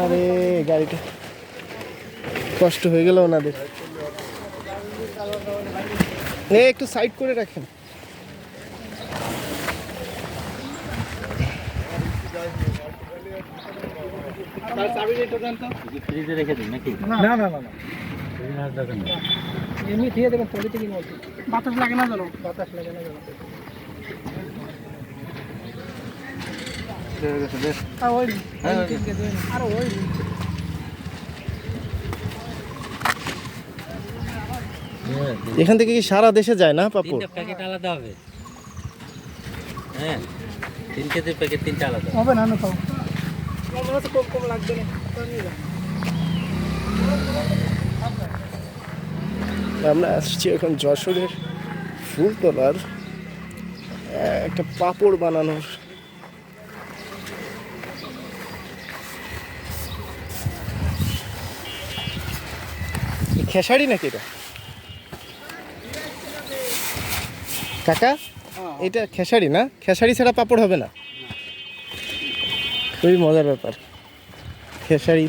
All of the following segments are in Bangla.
আরে গাড়িটা কষ্ট হয়ে গেল ওনাদের। একটু সাইড করে রাখেন। এমনি দিয়ে দেবেন পলিতে কিনে বাতাস লাগে না জানো, বাতাস লাগে না জানো। এখান থেকে কি সারা দেশে যায় না পাপড়? প্যাকেট আলাদা হবে। হ্যাঁ 3 কেজির প্যাকেট 3টা আলাদা হবে না। না পাও আমার তো কম কম লাগবে না। আমরা আসছি এখন যশোরের ফুলতলার একটা পাপড় বানানোর খেসারি নাকি এটা কাকা? এটা খেসারি না? খেসারি ছাড়া পাপড় হবে না? খুবই মজার ব্যাপার। খেসারি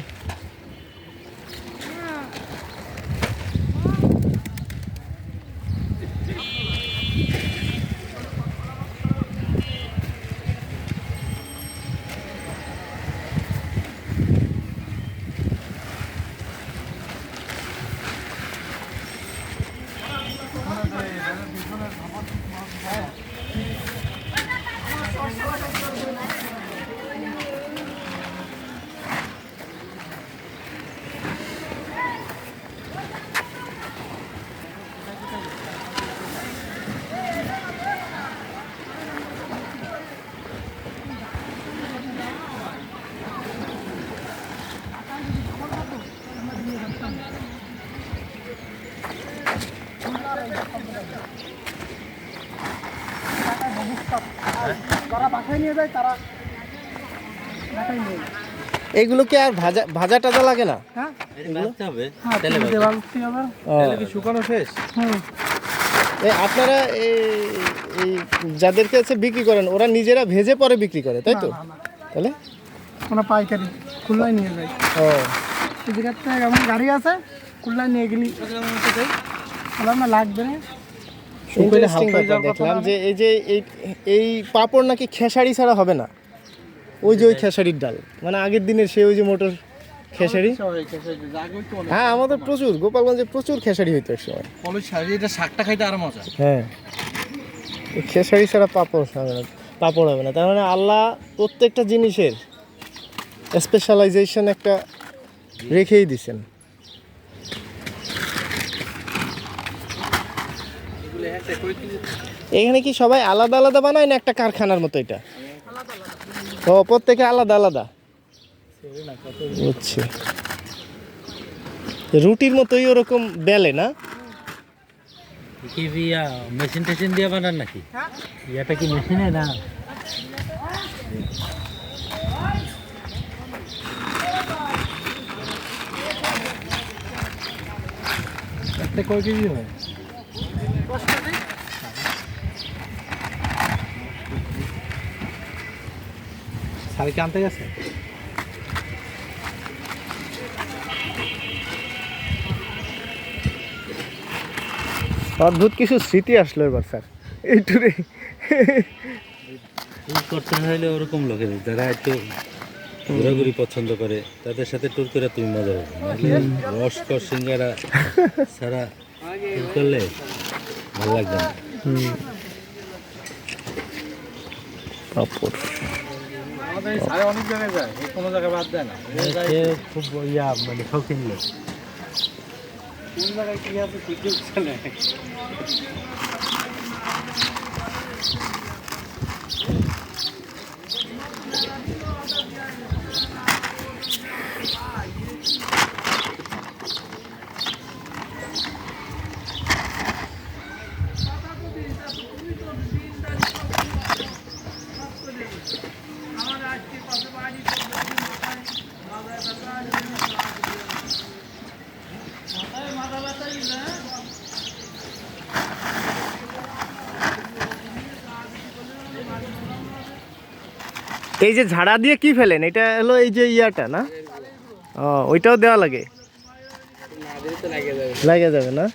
যারা বাসায় নিয়ে যায় তারা বাসায় নিয়ে যায়। এইগুলো কি আর ভাজা ভাজা টাজা লাগে না? হ্যাঁ বাঁচতে হবে। তেলে বালতি হবে। তাহলে কি শুকানো শেষ? আপনারা এই যাদের কাছে বিক্রি করেন ওরা নিজেরা ভেজে পরে বিক্রি করে তাই তো? তাহলে ওরা পাইকারি খুলনায় নিয়ে যায়। ও এই জায়গাতে এমন গাড়ি আছে খুলনায় নিয়ে গেলি বললাম না লাগবে না। ইন্টারেস্টিং ব্যাপার দেখলাম যে এই পাপড় নাকি খেসারি ছাড়া হবে না। ওই যে ওই খেসারির ডাল মানে আগের দিনের সে ওই যে মোটর খেসারি। হ্যাঁ আমাদের প্রচুর গোপালগঞ্জে প্রচুর খেসারি হইতো এক সময়। এটা শাকটা খাইতে আরো মজা। হ্যাঁ এই খেসারি ছাড়া পাপড় হবে না, পাপড় হবে না। তার মানে আল্লাহ প্রত্যেকটা জিনিসের স্পেশালাইজেশন একটা রেখেই দিছেন। এখানে কি সবাই আলাদা আলাদা বানায় না একটা কারখানার মতো এটা? ও প্রত্যেকে আলাদা আলাদা। বুঝছি রুটির মতোই ওরকম বেলে না? কি বিয়া মেশিন টেশিন দিয়ে বানান নাকি? এটা কি মেশিনে না? একটা কয় কেজি হয়? সারিকে আনতে গেছে। অদ্ভুত কিছু স্মৃতি আসলো এবার স্যার এই ট্যুরে। করতে হলে ওরকম লোকের যারা একটু ঘোরাঘুরি পছন্দ করে তাদের সাথে ট্যুর করে তুমি মজা হবে। রসকর সিঙ্গারা ছাড়া ট্যুর করলে ভালো লাগবে না। অনেক জায়গায় যায়, কোনো জায়গায় বাদ দেয় না। খুব মানে শৌখিন লোক। কোন জায়গায় কি আছে ঠিক চলে। এই যে ঝাড়া দিয়ে কি ফেলেন, এটা হলো এই যে ইয়াটা না? ও, ওইটাও দেওয়া লাগে? লাগে যাবে না?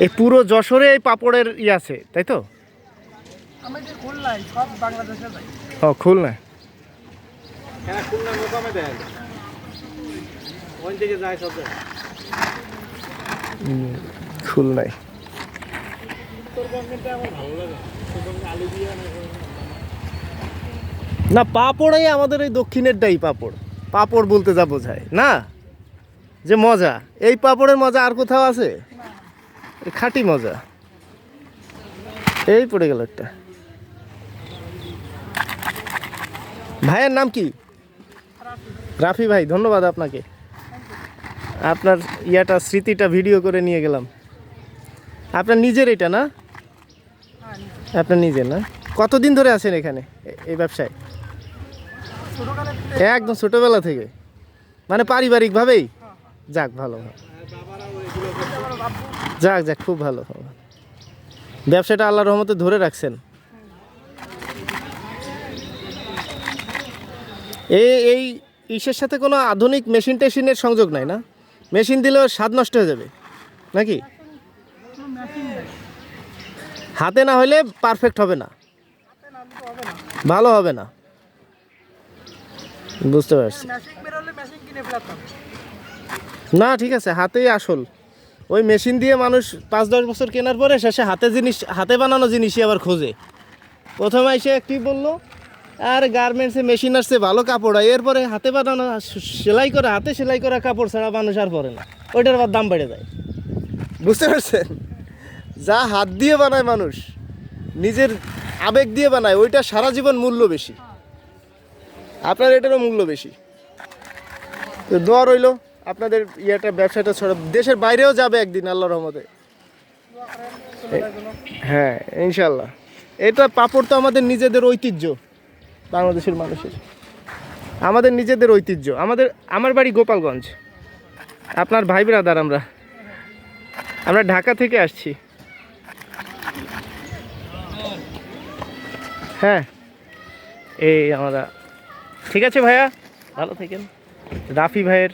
এই পুরো যশোরে এই পাপড়ের ই আছে তাই তো? আমাদের খুলনায় সব বাংলাদেশে যায়। ও, খুলনা। হ্যাঁ, খুলনার মোকামে দেন ওই থেকে যায় সব জায়গায়। খুলনায় উত্তরবঙ্গেরটা আমার ভালো লাগে, উত্তরবঙ্গে আলু দিয়ে না, পাপড়াই আমাদের এই দক্ষিণেরটাই পাপড়। পাপড় বলতে যা বোঝায় না, যে মজা, এই পাপড়ের মজা আর কোথাও আছে? এই খাঁটি মজা। এই পড়ে গেল একটা। ভাইয়ের নাম কি? রাফি ভাই, ধন্যবাদ আপনাকে। আপনার ইয়াটা স্মৃতিটা ভিডিও করে নিয়ে গেলাম। আপনার নিজের এটা না? আপনার নিজের না? কতদিন ধরে আছেন এখানে এই ব্যবসায়? ছোটকালে একদম ছোটবেলা থেকে, মানে পারিবারিকভাবেই? যাক, ভালো ভালো। যাক যাক, খুব ভালো। ব্যবসাটা আল্লাহর রহমতে ধরে রাখছেন। এই ইসের সাথে কোনো আধুনিক মেশিন টেশিনের সংযোগ নাই না? মেশিন দিলেও স্বাদ নষ্ট হয়ে যাবে নাকি? হাতে না হলে পারফেক্ট হবে না, ভালো হবে না। বুঝতে পারছি। মেশিন বেরোলে মেশিন কিনে ফেলাতাম। না, ঠিক আছে, হাতেই আসল। ওই মেশিন দিয়ে মানুষ 5-10 বছর কেনার পরে শেষে হাতে বানানো জিনিসই আবার খোঁজে। প্রথমে এসে কি বললো, আর গার্মেন্টসে মেশিন আসছে, ভালো কাপড় হয়, এরপরে হাতে বানানো হাতে সেলাই করা কাপড় ছাড়া মানুষ আর পরে না, ওইটার আবার দাম বেড়ে যায়। বুঝতে পারছেন? যা হাত দিয়ে বানায় মানুষ, নিজের আবেগ দিয়ে বানায়, ওইটা সারা জীবন মূল্য বেশি। আপনার এটারও মূল্য বেশি। তো দোয়া রইলো আপনাদের ইয়েটা, ব্যবসাটা ছড়া দেশের বাইরেও যাবে একদিন আল্লাহর রহমতে। হ্যাঁ, ইনশাল্লাহ। এটা পাপড় তো আমাদের নিজেদের ঐতিহ্য, বাংলাদেশের মানুষের, আমাদের নিজেদের ঐতিহ্য। আমার বাড়ি গোপালগঞ্জ, আপনার ভাই ব্রাদার। আমরা ঢাকা থেকে আসছি। হ্যাঁ, এই আমরা। ঠিক আছে ভাইয়া, ভালো থাকেন। রাফি ভাইয়ের